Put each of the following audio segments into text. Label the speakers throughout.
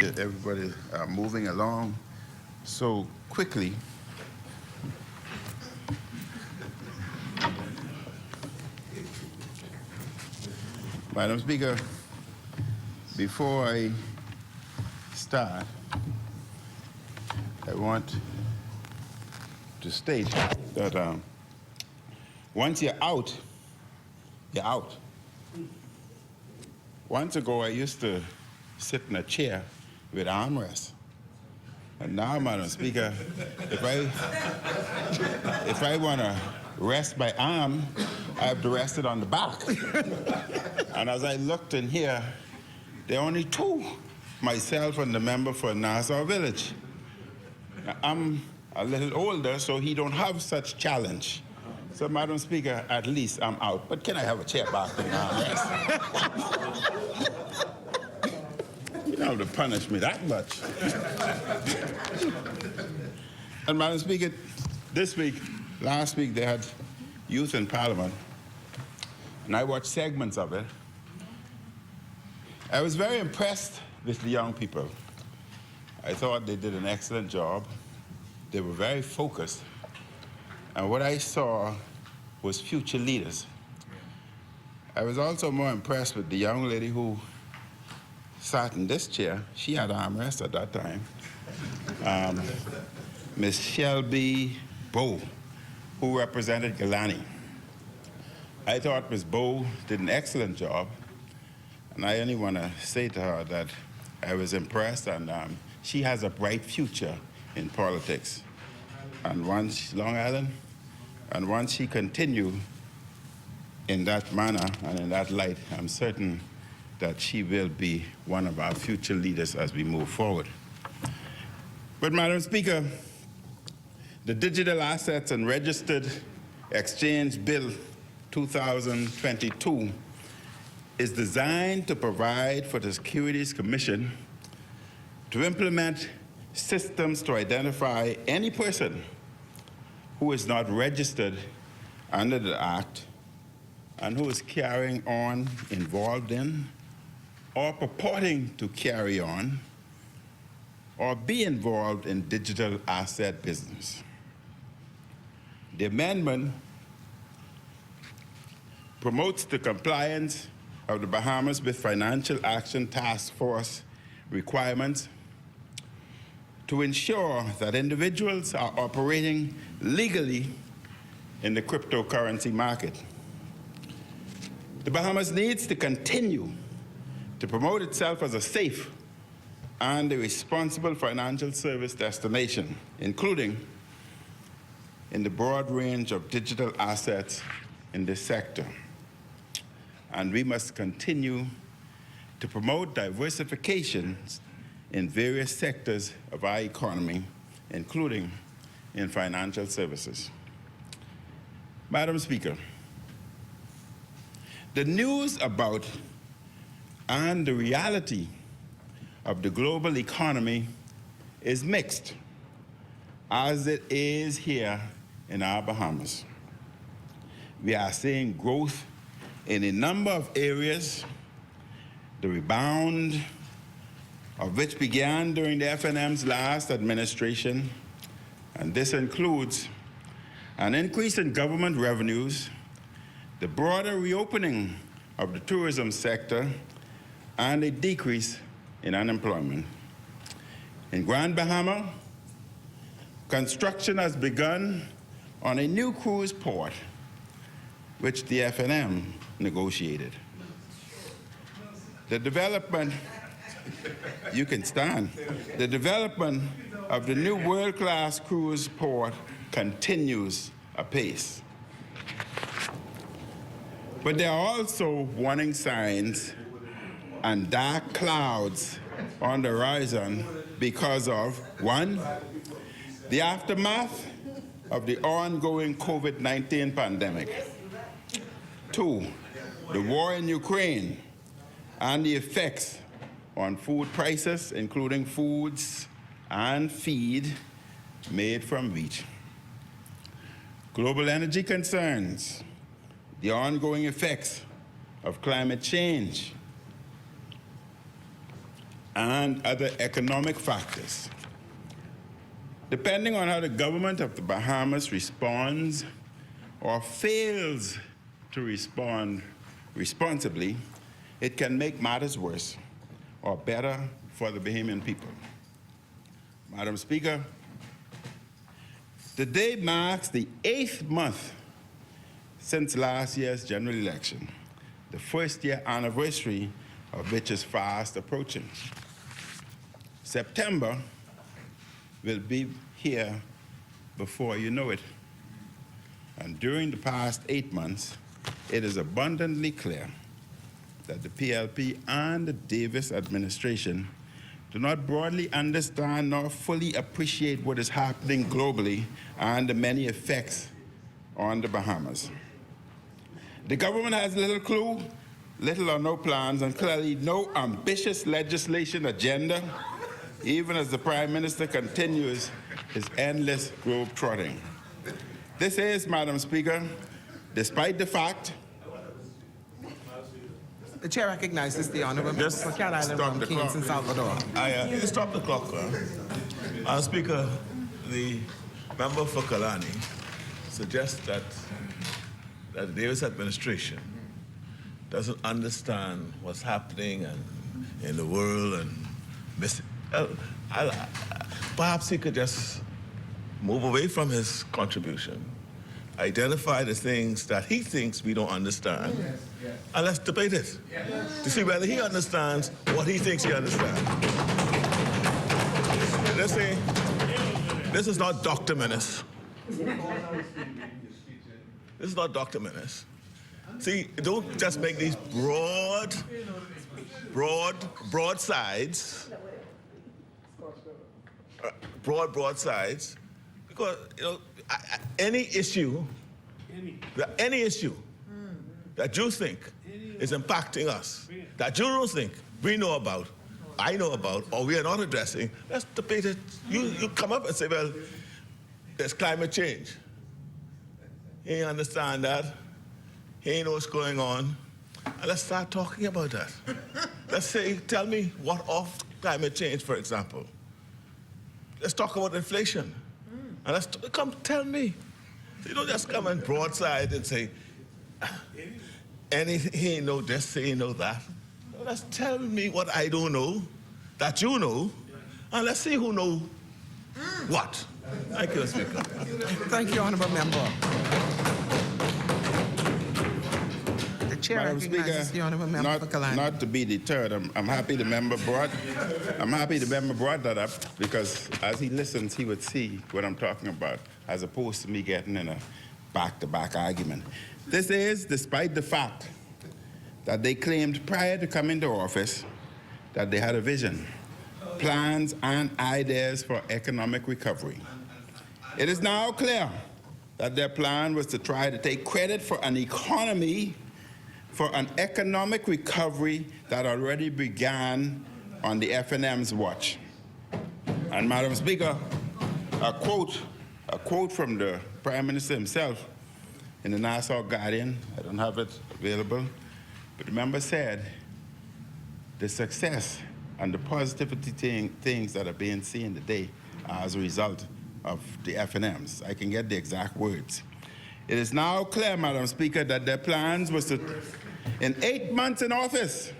Speaker 1: that everybody moving along so quickly. Madam Speaker, before I start, I want to state that once you're out, you're out. Once ago, I used to sit in a chair with armrests. And now, Madam Speaker, if I want to rest my arm, I have to rest it on the back. And as I looked in here, there are only two, myself and the member for Nassau Village. Now, I'm a little older, so he don't have such challenge. So, Madam Speaker, at least I'm out. But can I have a chair back and armrest? You don't have to punish me that much. And Madam Speaker, last week they had Youth in Parliament, and I watched segments of it. I was very impressed with the young people. I thought they did an excellent job. They were very focused. And what I saw was future leaders. I was also more impressed with the young lady who sat in this chair. She had armrest at that time. Miss Shelby Bowe, who represented Galani. I thought Ms. Bowe did an excellent job, and I only want to say to her that I was impressed, and she has a bright future in politics. And once, Long Island, and once she continue in that manner and in that light, I'm certain that she will be one of our future leaders as we move forward. But Madam Speaker, the Digital Assets and Registered Exchange Bill 2022 is designed to provide for the Securities Commission to implement systems to identify any person who is not registered under the Act and who is carrying on, involved in, or purporting to carry on, or be involved in digital asset business. The amendment promotes the compliance of the Bahamas with Financial Action Task Force requirements to ensure that individuals are operating legally in the cryptocurrency market. The Bahamas needs to continue to promote itself as a safe and a responsible financial service destination, including in the broad range of digital assets in this sector. And we must continue to promote diversification in various sectors of our economy, including in financial services. Madam Speaker, the news about and the reality of the global economy is mixed, as it is here in our Bahamas. We are seeing growth in a number of areas, the rebound of which began during the FNM's last administration, and this includes an increase in government revenues, the broader reopening of the tourism sector, and a decrease in unemployment. In Grand Bahama, construction has begun on a new cruise port, which the FNM negotiated. The development, you can stand, the development of the new world-class cruise port continues apace. But there are also warning signs and dark clouds on the horizon because of, one, the aftermath of the ongoing COVID-19 pandemic. Two, the war in Ukraine and the effects on food prices, including foods and feed made from wheat. Global energy concerns, the ongoing effects of climate change, and other economic factors. Depending on how the government of the Bahamas responds or fails to respond responsibly, it can make matters worse or better for the Bahamian people. Madam Speaker, today marks the 8th month since last year's general election, the first-year anniversary of which is fast approaching. September will be here before you know it. And during the past 8 months, it is abundantly clear that the PLP and the Davis administration do not broadly understand nor fully appreciate what is happening globally and the many effects on the Bahamas. The government has little clue, little or no plans, and clearly no ambitious legislation agenda, even as the Prime Minister continues his endless globe-trotting. This is, Madam Speaker, despite the fact
Speaker 2: the chair recognizes the Honourable Member for Cat Island,
Speaker 1: stop the
Speaker 2: Kings
Speaker 1: clock.
Speaker 2: and Salvador.
Speaker 3: Stop the clock. Speaker, the member for Kalani suggests that the Davis administration doesn't understand what's happening in the world and perhaps he could just move away from his contribution, identify the things that he thinks we don't understand, and let's debate it to see whether he understands what he thinks he understands. Let's say, this is not Dr. Minnis. This is not Dr. Minnis. See, don't just make these broad sides, broad sides, because any issue that you think is impacting us, that you don't think we know about, I know about, or we are not addressing, let's debate it. You come up and say, well, there's climate change. He understand that. He knows what's going on. And let's start talking about that. Let's say, tell me what of climate change, for example. Let's talk about inflation. And let's come tell me. You don't just come and broadside and say, anything, he know this, he know that. Let's tell me what I don't know, that you know, and let's see who knows what. Thank you, Speaker.
Speaker 2: Thank you, Honourable Member. The chair
Speaker 1: Madam
Speaker 2: recognizes
Speaker 1: Speaker,
Speaker 2: the Honourable Member for Kalani.
Speaker 1: not to be deterred, I'm happy the member brought that up, because as he listens, he would see what I'm talking about, as opposed to me getting in a back-to-back argument. This is despite the fact that they claimed prior to coming to office that they had a vision, plans, and ideas for economic recovery. It is now clear that their plan was to try to take credit for an economic recovery that already began on the FNM's watch. And Madam Speaker, a quote from the Prime Minister himself in the Nassau Guardian, I don't have it available, but the member said, the success and the positivity things that are being seen today are as a result of the FNMs. I can get the exact words. It is now clear, Madam Speaker, that their plans was to, in 8 months in office,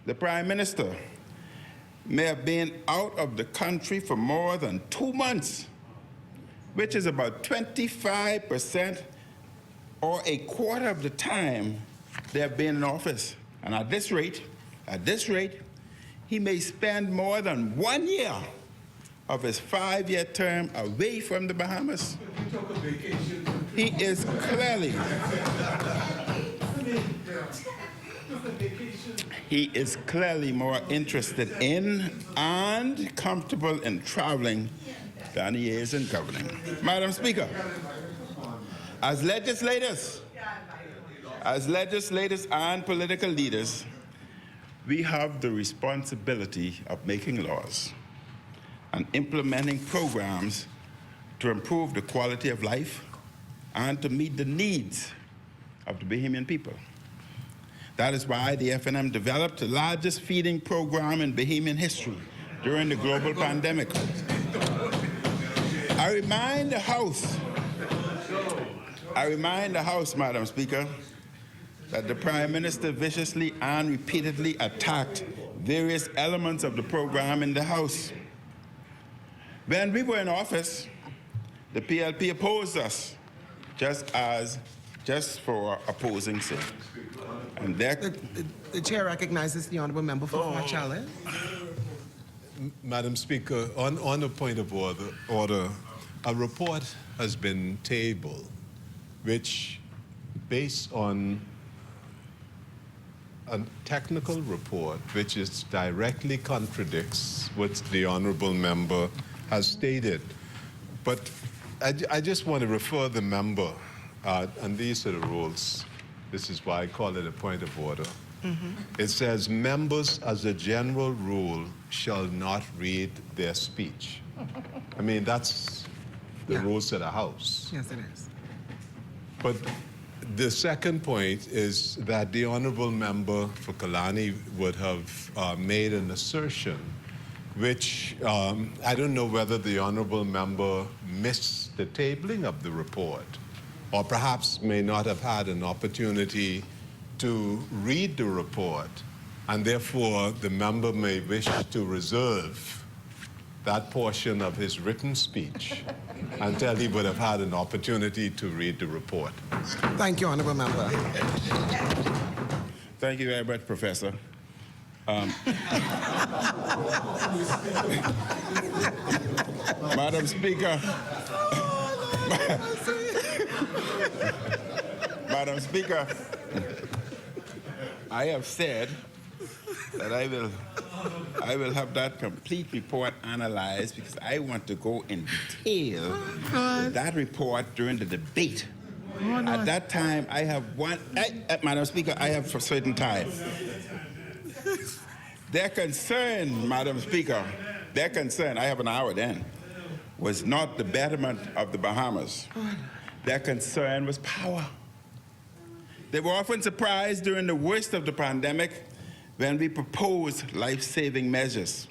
Speaker 1: the Prime Minister may have been out of the country for more than 2 months, which is about 25% or a quarter of the time they have been in office. And at this rate, he may spend more than 1 year of his 5-year term away from the Bahamas. He is clearly more interested in and comfortable in traveling than he is in governing. Madam Speaker, as legislators and political leaders, we have the responsibility of making laws and implementing programs to improve the quality of life and to meet the needs of the Bahamian people. That is why the FNM developed the largest feeding program in Bahamian history during the global pandemic. I remind the House, Madam Speaker, that the Prime Minister viciously and repeatedly attacked various elements of the program in the House. When we were in office, the PLP opposed us just for opposing sake. And
Speaker 2: The chair recognizes the honourable member for Challenge.
Speaker 4: Madam Speaker, on a point of order, a report has been tabled which, based on a technical report which directly contradicts what the honourable member has stated. But I just want to refer the member, and these are the rules. This is why I call it a point of order. It says, members, as a general rule, shall not read their speech. I mean, that's the rules of the House.
Speaker 2: Yes, it is.
Speaker 4: But the second point is that the honourable member for Kalani would have made an assertion which I don't know whether the honourable member missed the tabling of the report, or perhaps may not have had an opportunity to read the report, and therefore the member may wish to reserve that portion of his written speech until he would have had an opportunity to read the report.
Speaker 2: Thank you, honourable member.
Speaker 1: Thank you very much, Professor. Madam Speaker, Madam Speaker, I have said that I will have that complete report analyzed because I want to go in detail with that report during the debate. At that time, I have Madam Speaker, I have for certain time. Their concern, Madam Speaker, their concern, I have an hour then, was not the betterment of the Bahamas. Their concern was power. They were often surprised during the worst of the pandemic when we proposed life-saving measures.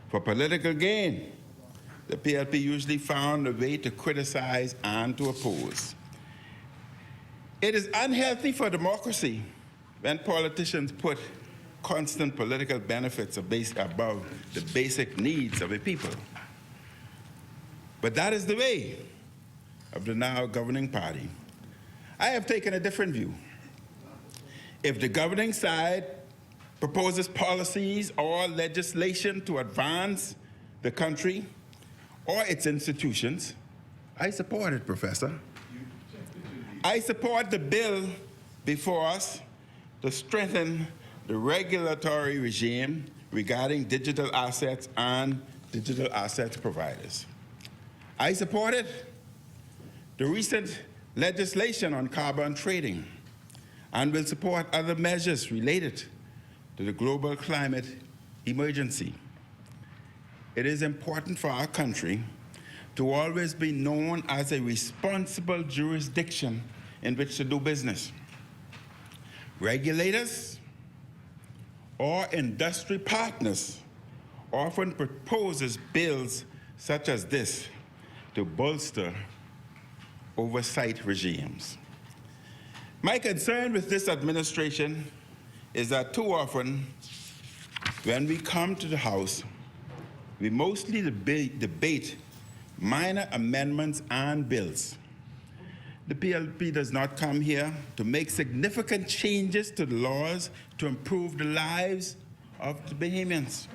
Speaker 1: For political gain, the PLP usually found a way to criticize and to oppose. It is unhealthy for democracy when politicians put constant political benefits above the basic needs of a people. But that is the way of the now governing party. I have taken a different view. If the governing side proposes policies or legislation to advance the country or its institutions, I support it, Professor. I support the bill before us to strengthen the regulatory regime regarding digital assets and digital assets providers. I supported the recent legislation on carbon trading and will support other measures related to the global climate emergency. It is important for our country to always be known as a responsible jurisdiction in which to do business. Regulators or industry partners often proposes bills such as this to bolster oversight regimes. My concern with this administration is that too often, when we come to the House, we mostly debate minor amendments and bills. The PLP does not come here to make significant changes to the laws to improve the lives of the Bahamians.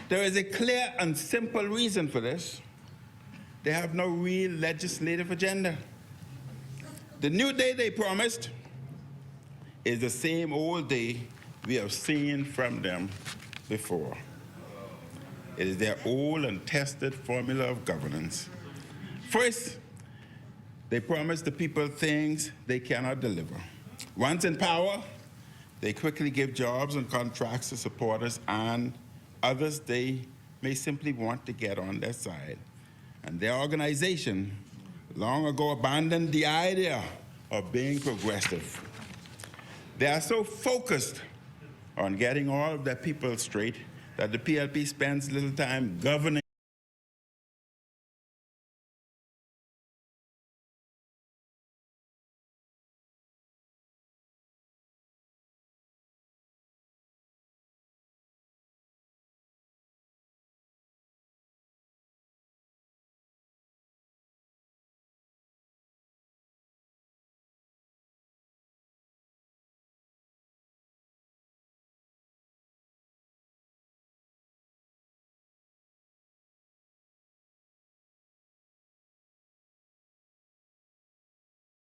Speaker 1: There is a clear and simple reason for this. They have no real legislative agenda. The new day they promised is the same old day we have seen from them before. It is their old and tested formula of governance. First, they promise the people things they cannot deliver. Once in power, they quickly give jobs and contracts to supporters and others they may simply want to get on their side. And their organization long ago abandoned the idea of being progressive. They are so focused on getting all of their people straight that the PLP spends little time governing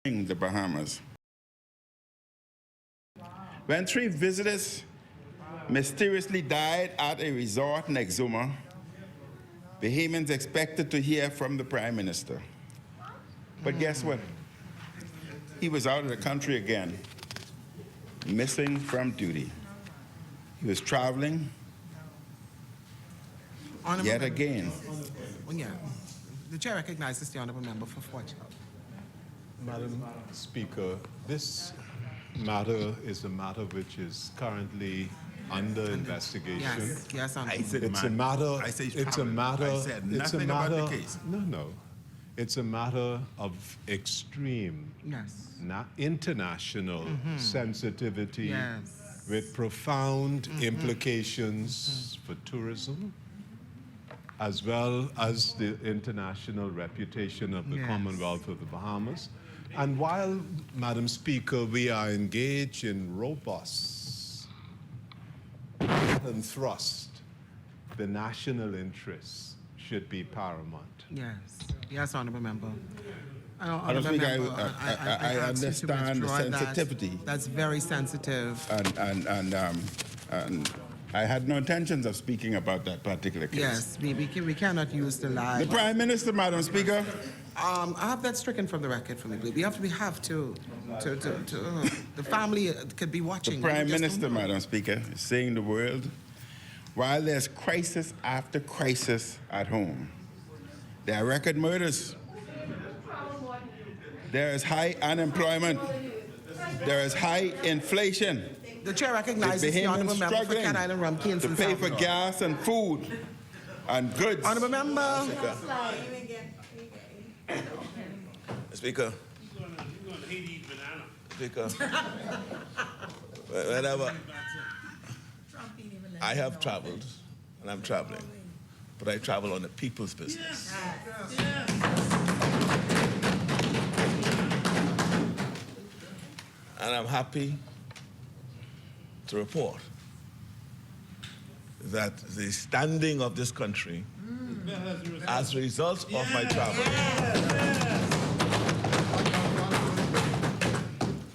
Speaker 1: the Bahamas. When 3 visitors mysteriously died at a resort in Exuma, Bahamians expected to hear from the Prime Minister. But guess what? He was out of the country again, missing from duty. He was traveling yet again.
Speaker 2: Yeah. The chair recognizes the honorable member for Fort Charles.
Speaker 4: Madam Speaker, this matter is a matter which is currently under investigation.
Speaker 2: Yes, yes, honorable.
Speaker 4: It's a matter.
Speaker 1: I said
Speaker 4: It's a matter.
Speaker 1: I said
Speaker 4: It's a
Speaker 1: nothing about
Speaker 4: matter.
Speaker 1: the case.
Speaker 4: No. It's a matter of extreme
Speaker 2: Yes.
Speaker 4: international sensitivity
Speaker 2: Yes.
Speaker 4: with profound implications for tourism, as well as the international reputation of the
Speaker 2: Yes.
Speaker 4: Commonwealth of the Bahamas. And while, Madam Speaker, we are engaged in robust and thrust, the national interests should be paramount.
Speaker 2: Yes. Yes, honorable member.
Speaker 1: Madam
Speaker 2: Honorable
Speaker 1: Speaker,
Speaker 2: member,
Speaker 1: I
Speaker 2: ask you to
Speaker 1: understand the
Speaker 2: withdraw that.
Speaker 1: sensitivity.
Speaker 2: That's very sensitive.
Speaker 1: And I had no intentions of speaking about that particular case.
Speaker 2: Yes, we cannot use the lie.
Speaker 1: The Prime Minister, Madam Speaker.
Speaker 2: I have that stricken from the record for me. We have to. The family could be watching.
Speaker 1: The Prime
Speaker 2: We just
Speaker 1: Minister,
Speaker 2: don't know.
Speaker 1: Madam Speaker, is saying the world, while there's crisis after crisis at home, there are record murders. There is high unemployment. There is high inflation.
Speaker 2: The chair recognizes the honorable
Speaker 1: Bahamians
Speaker 2: member for
Speaker 1: struggling
Speaker 2: Cat Island Rum, Keynes
Speaker 1: to
Speaker 2: and
Speaker 1: pay for
Speaker 2: Salvador.
Speaker 1: gas and food and goods.
Speaker 2: Honorable member.
Speaker 3: Speaker. Speaker. Whenever I have traveled, and I'm traveling, but I travel on the people's business. And I'm happy to report that the standing of this country as a result of my travel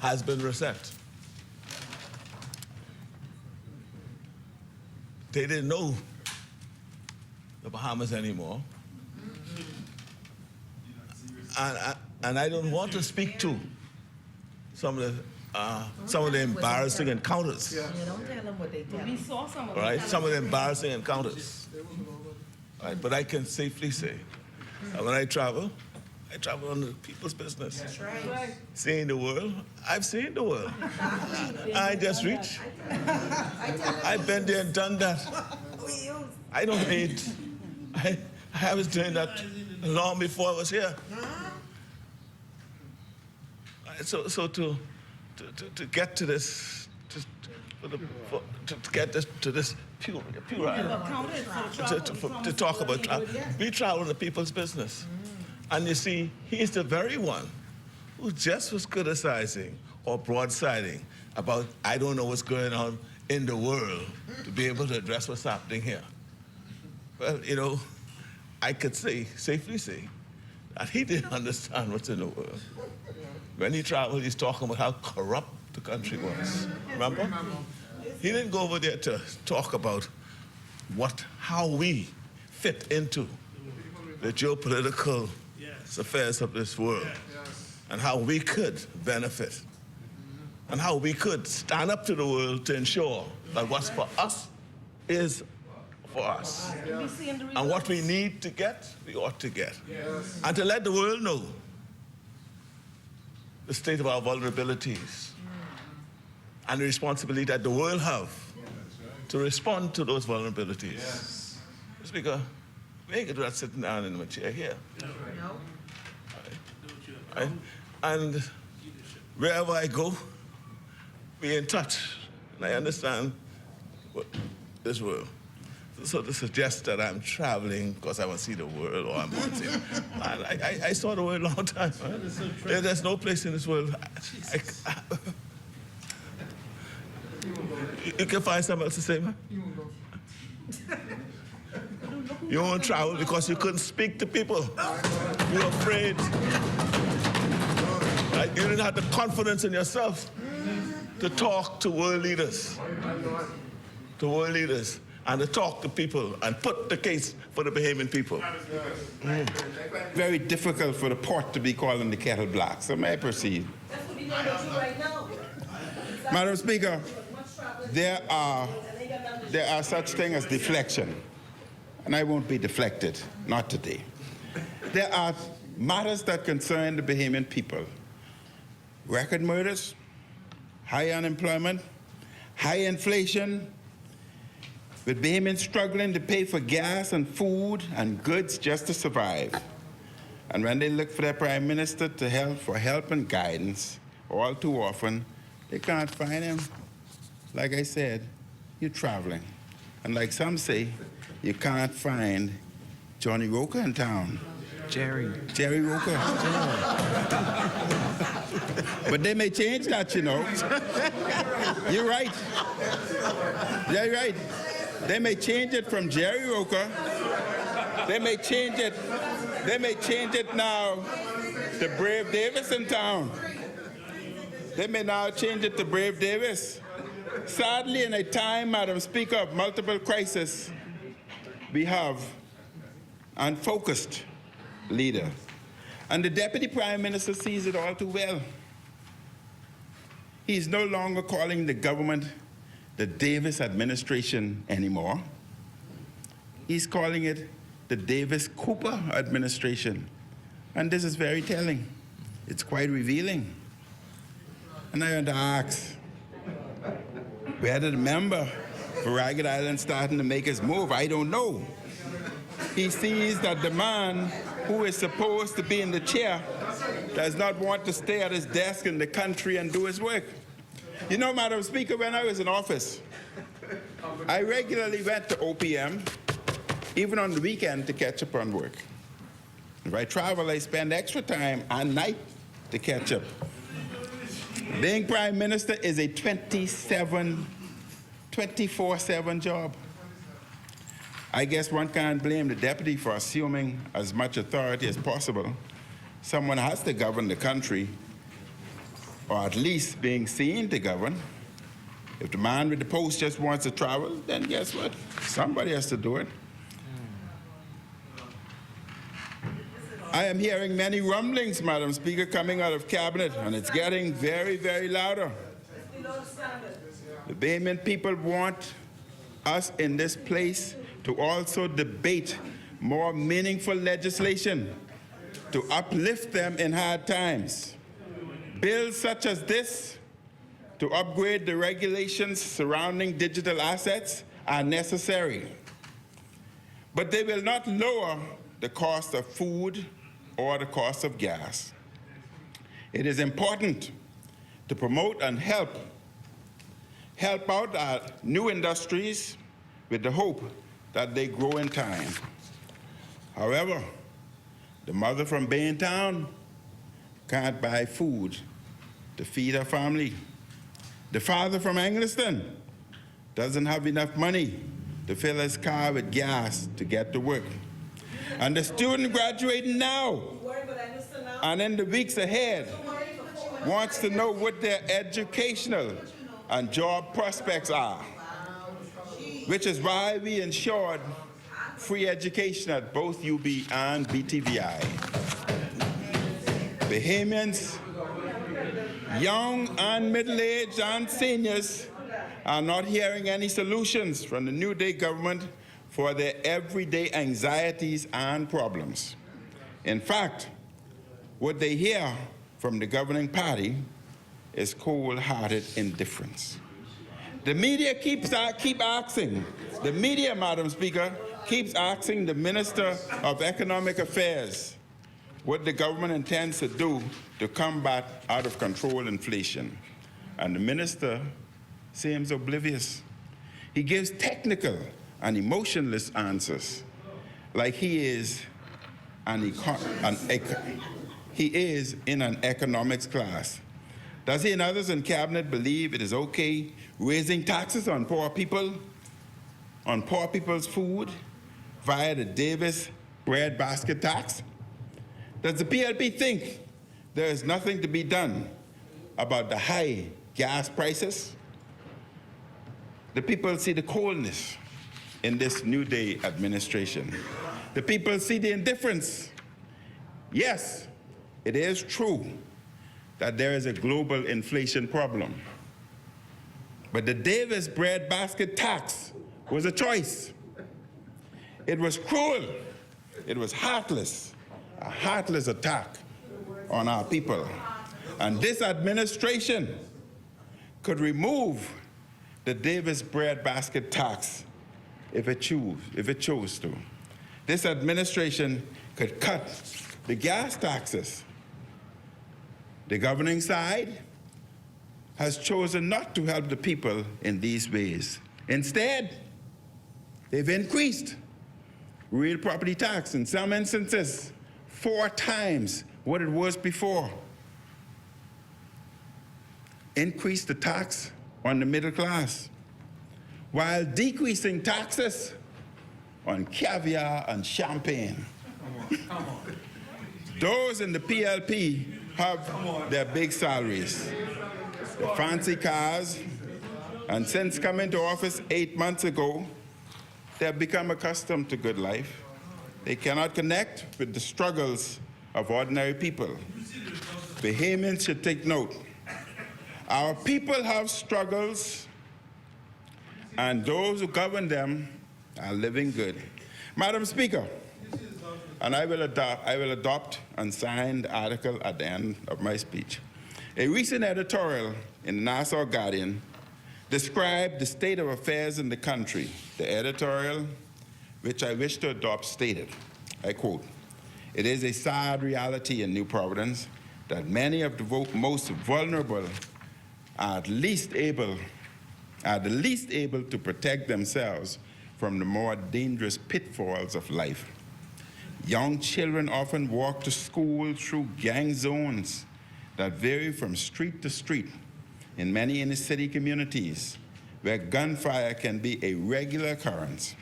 Speaker 3: has been reset. They didn't know the Bahamas anymore. And I don't want to speak to some of the embarrassing encounters.
Speaker 5: Yeah, don't tell them what they tell. We saw some of
Speaker 3: All right, some of the embarrassing encounters. All right, but I can safely say that when I travel on the people's business.
Speaker 5: That's right.
Speaker 3: Seeing the world, I've seen the world. I just reach. I've been there and done that. I don't need. I was doing that long before I was here. So to get to this, to get this to this pure to talk about travel, we travel in the people's business, and you see, he's the very one who just was criticizing or broadsiding about I don't know what's going on in the world to be able to address what's happening here. Well, you know, I could safely say that he didn't understand what's in the world. When he traveled, he's talking about how corrupt the country was. Remember? He didn't go over there to talk about how we fit into the geopolitical affairs of this world and how we could benefit and how we could stand up to the world to ensure that what's for us is for us. And what we need to get, we ought to get. And to let the world know the state of our vulnerabilities and the responsibility that the world have to respond to those vulnerabilities.
Speaker 6: Yes.
Speaker 3: Speaker, we ain't gonna do that sitting down in my chair here. Right? And wherever I go, be in touch. And I understand this world. So to suggest that I'm traveling because I want to see the world or I'm wanting, I saw the world a long time. Right? There's no place in this world. You can find something else to say, man? You won't travel because you couldn't speak to people. You were afraid. Right? You didn't have the confidence in yourself to talk to world leaders. And to talk to people and put the case for the Bahamian people.
Speaker 1: Very difficult for the pot to be calling the kettle black. So may I proceed?
Speaker 5: That's what we're going to do right now.
Speaker 1: Madam Speaker, there are such things as deflection. And I won't be deflected, not today. There are matters that concern the Bahamian people. Record murders, high unemployment, high inflation, with Bahamians struggling to pay for gas and food and goods just to survive. And when they look for their Prime Minister for help and guidance, all too often, they can't find him. Like I said, you're traveling. And like some say, you can't find Johnny Roker in town. Jerry Roker. But they may change that, you know. You're right. Yeah, you're right. They may change it from Jerry Roker. They may change it now to Brave Davis in town. They may now change it to Brave Davis. Sadly, in a time, Madam Speaker, of multiple crises, we have unfocused leader. And the Deputy Prime Minister sees it all too well. He's no longer calling the government the Davis administration anymore. He's calling it the Davis-Cooper administration. And this is very telling. It's quite revealing. And I want to ask, where did the member for Ragged Island starting to make his move? I don't know. He sees that the man who is supposed to be in the chair does not want to stay at his desk in the country and do his work. You know, Madam Speaker, when I was in office, I regularly went to OPM, even on the weekend, to catch up on work. If I travel, I spend extra time at night to catch up. Being Prime Minister is a 24/7 job. I guess one can't blame the deputy for assuming as much authority as possible. Someone has to govern the country, or at least being seen to govern. If the man with the post just wants to travel, then guess what? Somebody has to do it. I am hearing many rumblings, Madam Speaker, coming out of Cabinet, and it's getting very, very louder. The Bahamian people want us in this place to also debate more meaningful legislation to uplift them in hard times. Bills such as this to upgrade the regulations surrounding digital assets are necessary, but they will not lower the cost of food or the cost of gas. It is important to promote and help out our new industries with the hope that they grow in time. However, the mother from Baintown can't buy food to feed her family. The father from Angliston doesn't have enough money to fill his car with gas to get to work. And the student graduating now and in the weeks ahead wants to know what their educational and job prospects are, which is why we ensured free education at both UB and BTVI. Bahamians, young and middle-aged and seniors, are not hearing any solutions from the New Day government for their everyday anxieties and problems. In fact, what they hear from the governing party is cold-hearted indifference. The media keep asking, the media, Madam Speaker, keeps asking the Minister of Economic Affairs what the government intends to do to combat out-of-control inflation. And the minister seems oblivious. He gives technical and emotionless answers, like he is in an economics class. Does he and others in cabinet believe it is okay raising taxes on poor people, on poor people's food, via the Davis breadbasket tax? Does the PLP think there is nothing to be done about the high gas prices? The people see the coldness in this New Day administration. The people see the indifference. Yes, it is true that there is a global inflation problem. But the Davis breadbasket tax was a choice. It was cruel. It was heartless, a heartless attack on our people. And this administration could remove the Davis breadbasket tax if it chose to. This administration could cut the gas taxes. The governing side has chosen not to help the people in these ways. Instead, they've increased real property tax, in some instances, 4 times what it was before. Increased the tax on the middle class, while decreasing taxes on caviar and champagne. Those in the PLP have their big salaries, the fancy cars, and since coming to office 8 months ago, they have become accustomed to good life. They cannot connect with the struggles of ordinary people. Bahamians should take note. Our people have struggles, and those who govern them are living good. Madam Speaker, and I will adopt and sign the article at the end of my speech. A recent editorial in the Nassau Guardian described the state of affairs in the country. The editorial, which I wish to adopt, stated, I quote, "It is a sad reality in New Providence that many of the most vulnerable are the least able to protect themselves from the more dangerous pitfalls of life. Young children often walk to school through gang zones that vary from street to street in many inner city communities where gunfire can be a regular occurrence.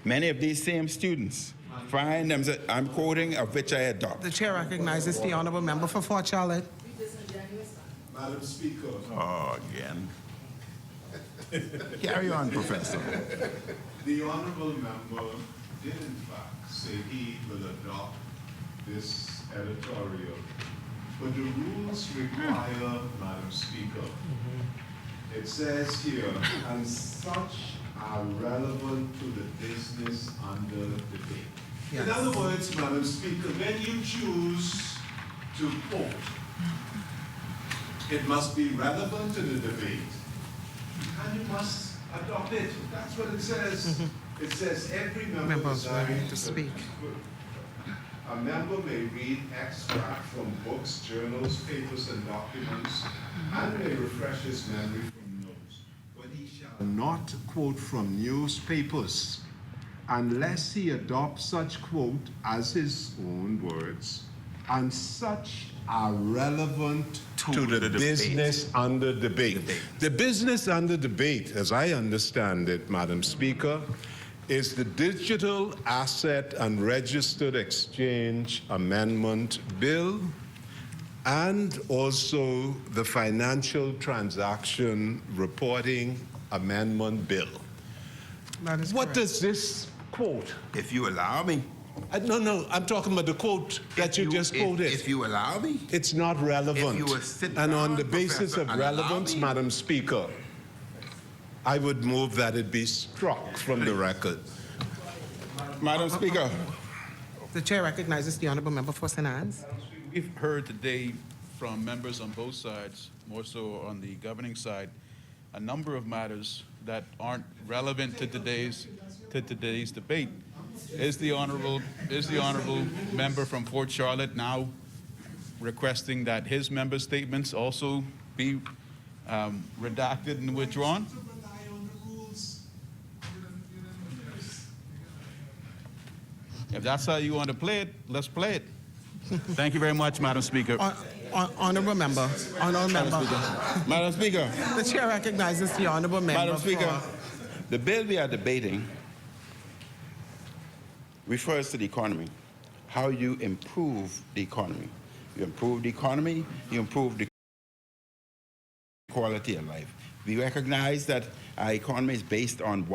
Speaker 1: Many of these same students find themselves," I'm quoting, "of which I adopt."
Speaker 2: The chair recognizes the honourable member for Fort Charlotte.
Speaker 4: Madam Speaker.
Speaker 1: Oh, again. Carry on, Professor.
Speaker 4: The honourable member did in fact say he will adopt this editorial, but the rules require, Madam Speaker, it says here, and such are relevant to the business under debate.
Speaker 2: Yes.
Speaker 4: In other words, Madam Speaker, when you choose to quote, it must be relevant to the debate, and you must adopt it. That's what it says. It says every member
Speaker 2: Members willing to speak.
Speaker 4: A member may read extract from books, journals, papers, and documents, and may refresh his memory from notes. But he shall not quote from newspapers unless he adopts such quote as his own words, and such are relevant to the business under debate. The business under debate, as I understand it, Madam Speaker, is the Digital Asset and Registered Exchange Amendment Bill and also the Financial Transaction Reporting Amendment Bill.
Speaker 2: That is
Speaker 4: What
Speaker 2: correct.
Speaker 4: does this quote?
Speaker 1: If you allow me.
Speaker 4: No, I'm talking about the quote that you just quoted.
Speaker 1: If you allow me.
Speaker 4: It's not relevant.
Speaker 1: If you will sit
Speaker 4: And on
Speaker 1: down,
Speaker 4: the basis
Speaker 1: Professor,
Speaker 4: of
Speaker 1: and allow
Speaker 4: relevance,
Speaker 1: me.
Speaker 4: Madam Speaker, I would move that it be struck from the record.
Speaker 1: Madam Speaker.
Speaker 2: The chair recognizes the honourable member for St. Anne's.
Speaker 6: We've heard today from members on both sides, more so on the governing side, a number of matters that aren't relevant to today's debate. Is the honorable member from Fort Charlotte now requesting that his member statements also be redacted and withdrawn? If that's how you want to play it, let's play it. Thank you very much, Madam Speaker.
Speaker 2: Honorable member.
Speaker 1: Madam Speaker.
Speaker 2: The chair recognizes the honorable member.
Speaker 1: Madam Speaker, the bill we are debating refers to the economy, how you improve the economy. You improve the economy, you improve the quality of life. We recognize that our economy is based on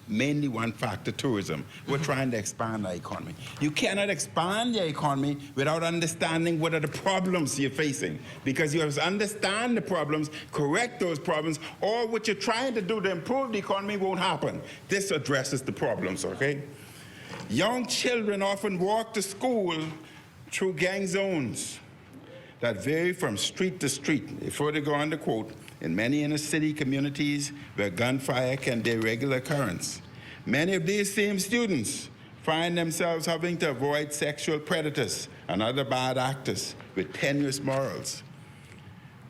Speaker 1: mainly one factor, tourism. We're trying to expand our economy. You cannot expand your economy without understanding what are the problems you're facing, because you have to understand the problems, correct those problems, or what you're trying to do to improve the economy won't happen. This addresses the problems, okay? Young children often walk to school through gang zones that vary from street to street. They further go on to quote, in many inner city communities where gunfire can be a regular occurrence. Many of these same students find themselves having to avoid sexual predators and other bad actors with tenuous morals.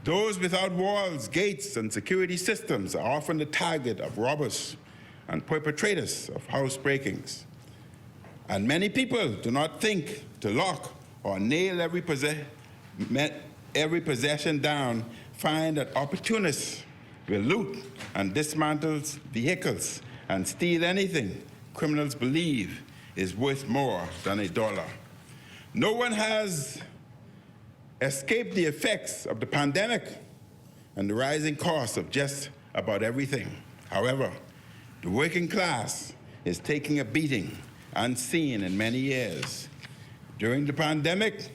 Speaker 1: Those without walls, gates, and security systems are often the target of robbers and perpetrators of house breakings. And many people do not think to lock or nail every possession down, find that opportunists will loot and dismantle vehicles and steal anything criminals believe is worth more than $1. No one has escaped the effects of the pandemic and the rising cost of just about everything. However, the working class is taking a beating unseen in many years. During the pandemic,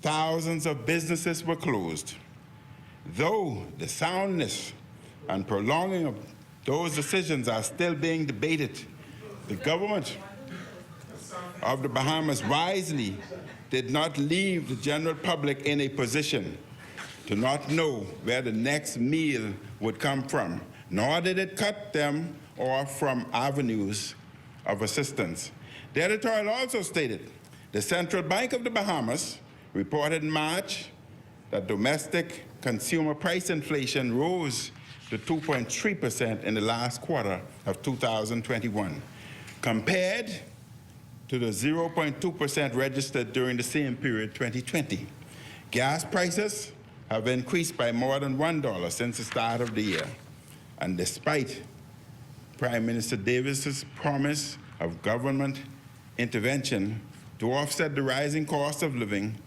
Speaker 1: thousands of businesses were closed. Though the soundness and prolonging of those decisions are still being debated, the government of the Bahamas wisely did not leave the general public in a position to not know where the next meal would come from, nor did it cut them off from avenues of assistance. The editorial also stated, the Central Bank of the Bahamas reported in March that domestic consumer price inflation rose to 2.3% in the last quarter of 2021, compared to the 0.2% registered during the same period 2020. Gas prices have increased by more than $1 since the start of the year. And despite Prime Minister Davis's promise of government intervention to offset the rising cost of living,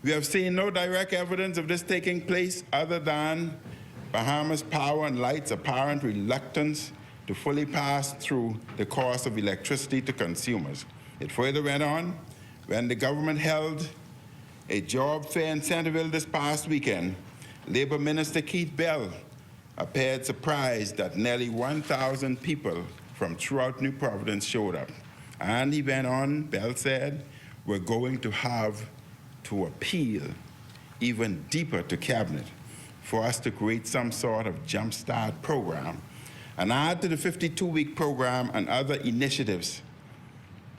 Speaker 1: we have seen no direct evidence of this taking place other than Bahamas Power and Light's apparent reluctance to fully pass through the cost of electricity to consumers. It further went on when the government held a job fair in Centerville this past weekend. Labor Minister Keith Bell appeared surprised that nearly 1,000 people from throughout New Providence showed up. And he went on, Bell said, we're going to have to appeal even deeper to Cabinet for us to create some sort of jumpstart program and add to the 52-week program and other initiatives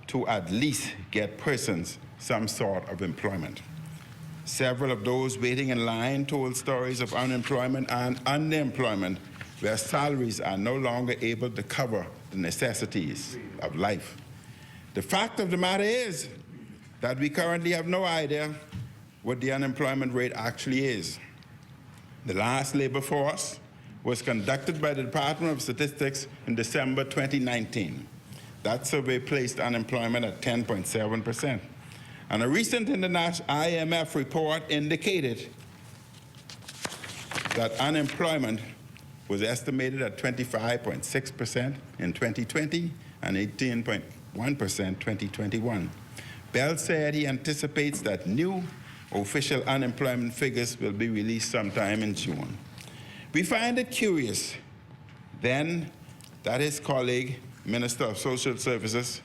Speaker 1: to at least get persons some sort of employment. Several of those waiting in line told stories of unemployment and underemployment where salaries are no longer able to cover the necessities of life. The fact of the matter is that we currently have no idea what the unemployment rate actually is. The last labor force was conducted by the Department of Statistics in December 2019. That survey placed unemployment at 10.7%. And a recent international IMF report indicated that unemployment was estimated at 25.6% in 2020 and 18.1% 2021. Bell said he anticipates that new official unemployment figures will be released sometime in June. We find it curious then that his colleague, Minister of Social Services,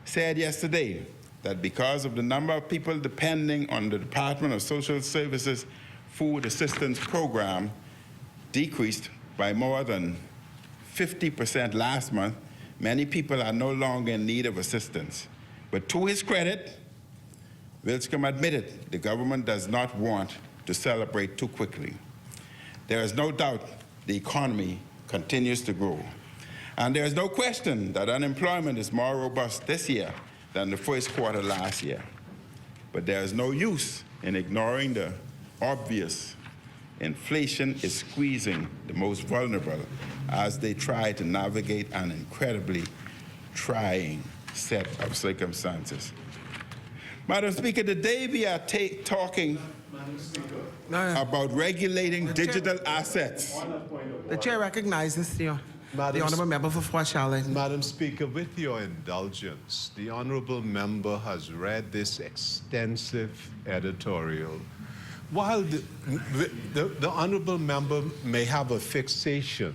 Speaker 1: said yesterday that because of the number of people depending on the Department of Social Services food assistance program decreased by more than 50% last month, many people are no longer in need of assistance. But to his credit, Wilscombe admitted the government does not want to celebrate too quickly. There is no doubt the economy continues to grow. And there is no question that unemployment is more robust this year than the first quarter last year. But there is no use in ignoring the obvious. Inflation is squeezing the most vulnerable as they try to navigate an incredibly trying set of circumstances. Madam Speaker, today we are talking about regulating digital assets.
Speaker 2: The chair recognizes the
Speaker 4: Madam
Speaker 2: honourable member for Fort Charlotte.
Speaker 4: Madam Speaker, with your indulgence, the honourable member has read this extensive editorial. While the honourable member may have a fixation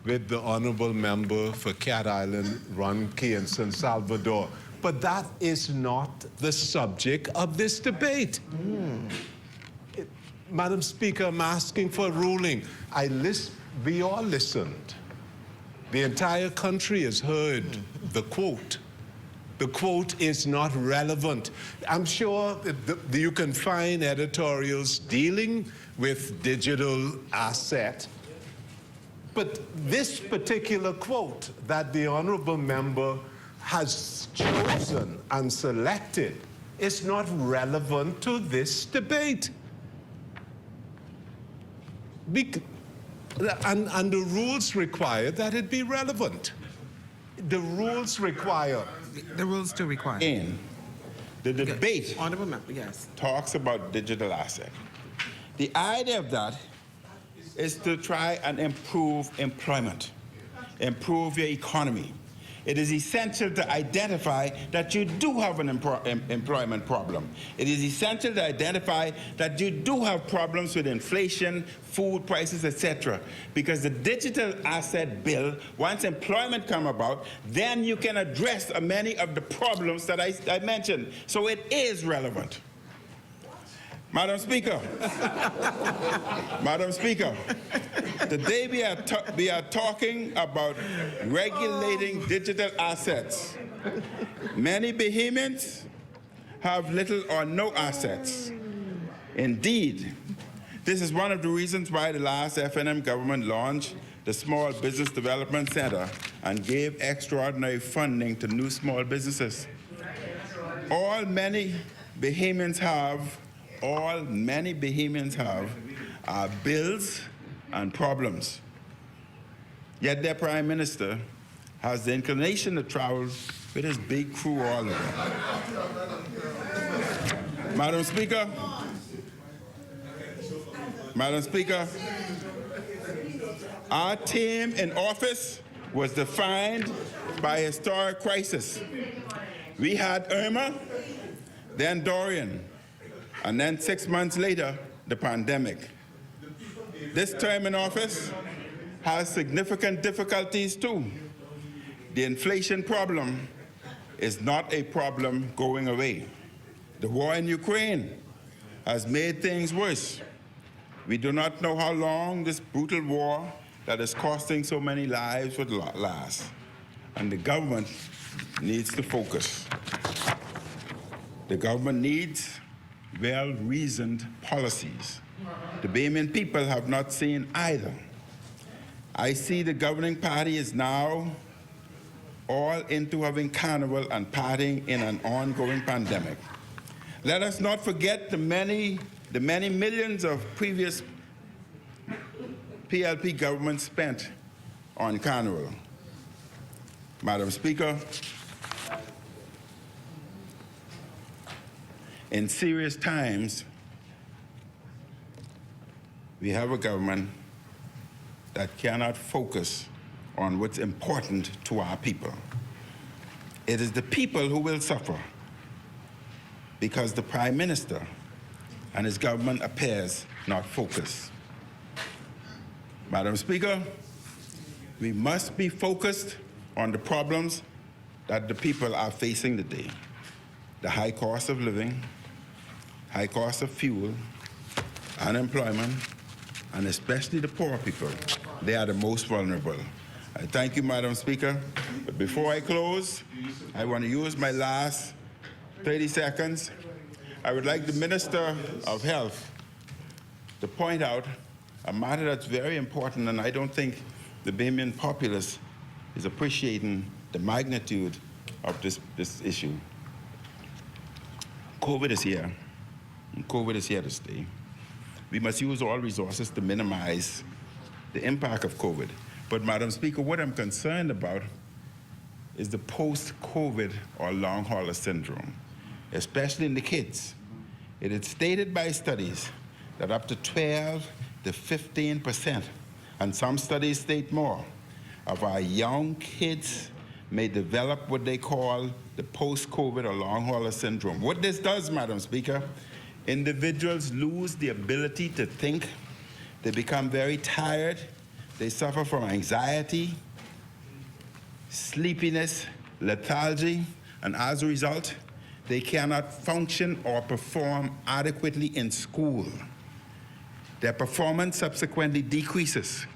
Speaker 4: with the honourable member for Cat Island, Ronki, and San Salvador, but that is not the subject of this debate. Madam Speaker, I'm asking for a ruling. We all listened. The entire country has heard the quote. The quote is not relevant. I'm sure that you can find editorials dealing with digital asset, but this particular quote that the honourable member has chosen and selected is not relevant to this debate. And the rules require that it be relevant. The rules require.
Speaker 2: The rules do require.
Speaker 1: In the debate
Speaker 2: Honourable member, yes.
Speaker 1: talks about digital asset. The idea of that is to try and improve employment, improve your economy. It is essential to identify that you do have an employment problem. It is essential to identify that you do have problems with inflation, food prices, etc. Because the digital asset bill, once employment come about, then you can address many of the problems that I mentioned. So it is relevant. Madam Speaker, Madam Speaker, today we are talking about regulating digital assets. Many Bahamians have little or no assets. Indeed, this is one of the reasons why the last FNM government launched the Small Business Development Center and gave extraordinary funding to new small businesses. All many Bahamians have are bills and problems. Yet their Prime Minister has the inclination to travel with his big crew all over. Madam Speaker, our team in office was defined by historic crisis. We had Irma, then Dorian, and then 6 months later, the pandemic. This term in office has significant difficulties too. The inflation problem is not a problem going away. The war in Ukraine has made things worse. We do not know how long this brutal war that is costing so many lives would last. And the government needs to focus. The government needs well-reasoned policies. The Bahamian people have not seen either. I see the governing party is now all into having carnival and partying in an ongoing pandemic. Let us not forget the many millions of previous PLP governments spent on carnival. Madam Speaker, in serious times, we have a government that cannot focus on what's important to our people. It is the people who will suffer because the Prime Minister and his government appears not focused. Madam Speaker, we must be focused on the problems that the people are facing today. the high cost of living, high cost of fuel, unemployment, and especially the poor people. They are the most vulnerable. I thank you, Madam Speaker. But before I close, I want to use my last 30 seconds. I would like the Minister of Health to point out a matter that's very important, and I don't think the Bahamian populace is appreciating the magnitude of this issue. COVID is here, and COVID is here to stay. We must use all resources to minimize the impact of COVID. But, Madam Speaker, what I'm concerned about is the post-COVID or long hauler syndrome, especially in the kids. It is stated by studies that up to 12 to 15%, and some studies state more, of our young kids may develop what they call the post-COVID or long hauler syndrome. What this does, Madam Speaker, individuals lose the ability to think. They become very tired. They suffer from anxiety, sleepiness, lethargy, and as a result, they cannot function or perform adequately in school. Their performance subsequently decreases.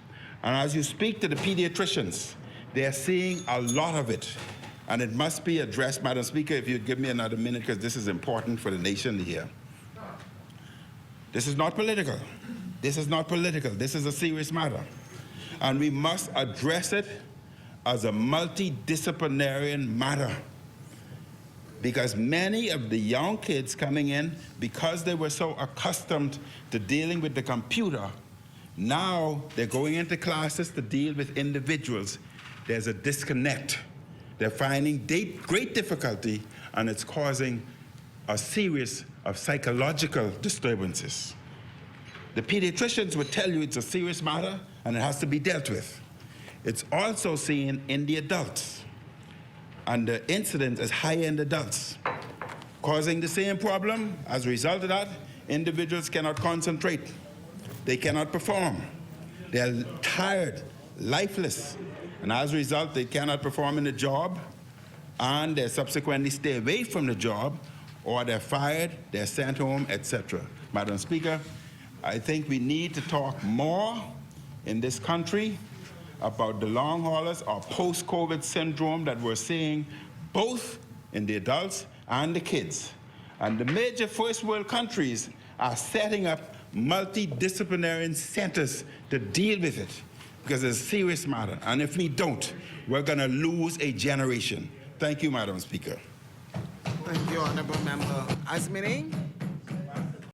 Speaker 1: And as you speak to the pediatricians, they're seeing a lot of it. And it must be addressed, Madam Speaker, if you'd give me another minute, because this is important for the nation to hear. This is not political. This is not political. This is a serious matter. And we must address it as a multidisciplinary matter. Because many of the young kids coming in, because they were so accustomed to dealing with the computer, now they're going into classes to deal with individuals. There's a disconnect. They're finding great difficulty, and it's causing a series of psychological disturbances. The pediatricians would tell you it's a serious matter and it has to be dealt with. It's also seen in the adults, and the incidence is higher in the adults, causing the same problem. As a result of that, individuals cannot concentrate. They cannot perform. They're tired, lifeless, and as a result, they cannot perform in the job, and they subsequently stay away from the job, or they're fired, they're sent home, etc. Madam Speaker, I think we need to talk more in this country about the long haulers or post-COVID syndrome that we're seeing both in the adults and the kids. And the major first world countries are setting up multidisciplinary centers to deal with it, because it's a serious matter. And if we don't, we're going to lose a generation. Thank you, Madam Speaker.
Speaker 2: Thank you, Honorable Member Asmini.